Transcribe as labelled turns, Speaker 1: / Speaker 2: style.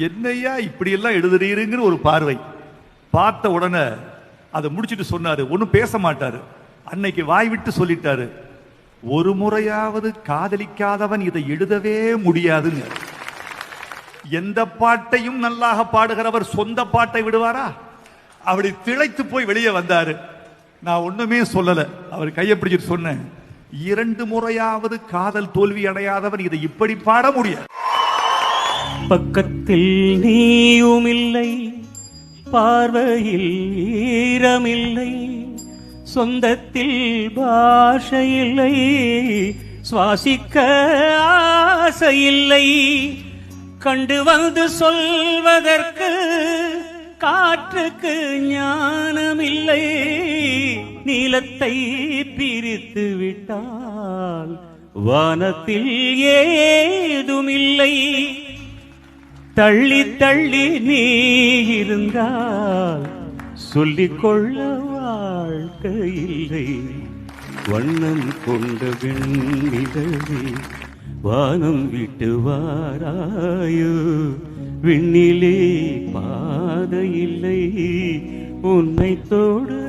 Speaker 1: என்னையா இப்படி எல்லாம் எழுதுறீங்கிற ஒரு பார்வை பார்த்த உடனே அதை முடிச்சிட்டு சொன்னாரு. ஒன்னும் பேச மாட்டாரு. அன்னைக்கு வாய் விட்டு சொல்லிட்டாரு, ஒரு முறையாவது காதலிக்காதவன் இதை எழுதவே முடியாதுங்க. எந்த பாட்டையும் நல்லாக பாடுகிறவர் சொந்த பாட்டை விடுவாரா? அப்படி திளைத்து போய் வெளியே வந்தாரு. நான் ஒண்ணுமே சொல்லல. அவர் கையை பிடிச்சிட்டு சொன்னேன், 2 முறையாவது காதல் தோல்வி அடையாதவன் இதை இப்படி பாட முடியாது.
Speaker 2: பக்கத்தில் நீயுமில்லை, பார்வையில் ஈரமில்லை, சொந்தத்தில் பாஷையில்லை, சுவாசிக்க ஆசையில்லை, கண்டு வந்து சொல்வதற்கு காற்றுக்கு ஞானமில்லை, நீலத்தை பிரித்து விட்டால் வானத்தில் ஏதுமில்லை, தள்ளி தள்ளி நீ இருந்தால் சொல்லிக்கொள்ள வாழ்க்கையில்லை, வண்ணம் கொண்ட வெண்ணிலவே வானம் விட்டு வாராயோ, விண்ணிலே பாதையில்லை உன்னை தோடு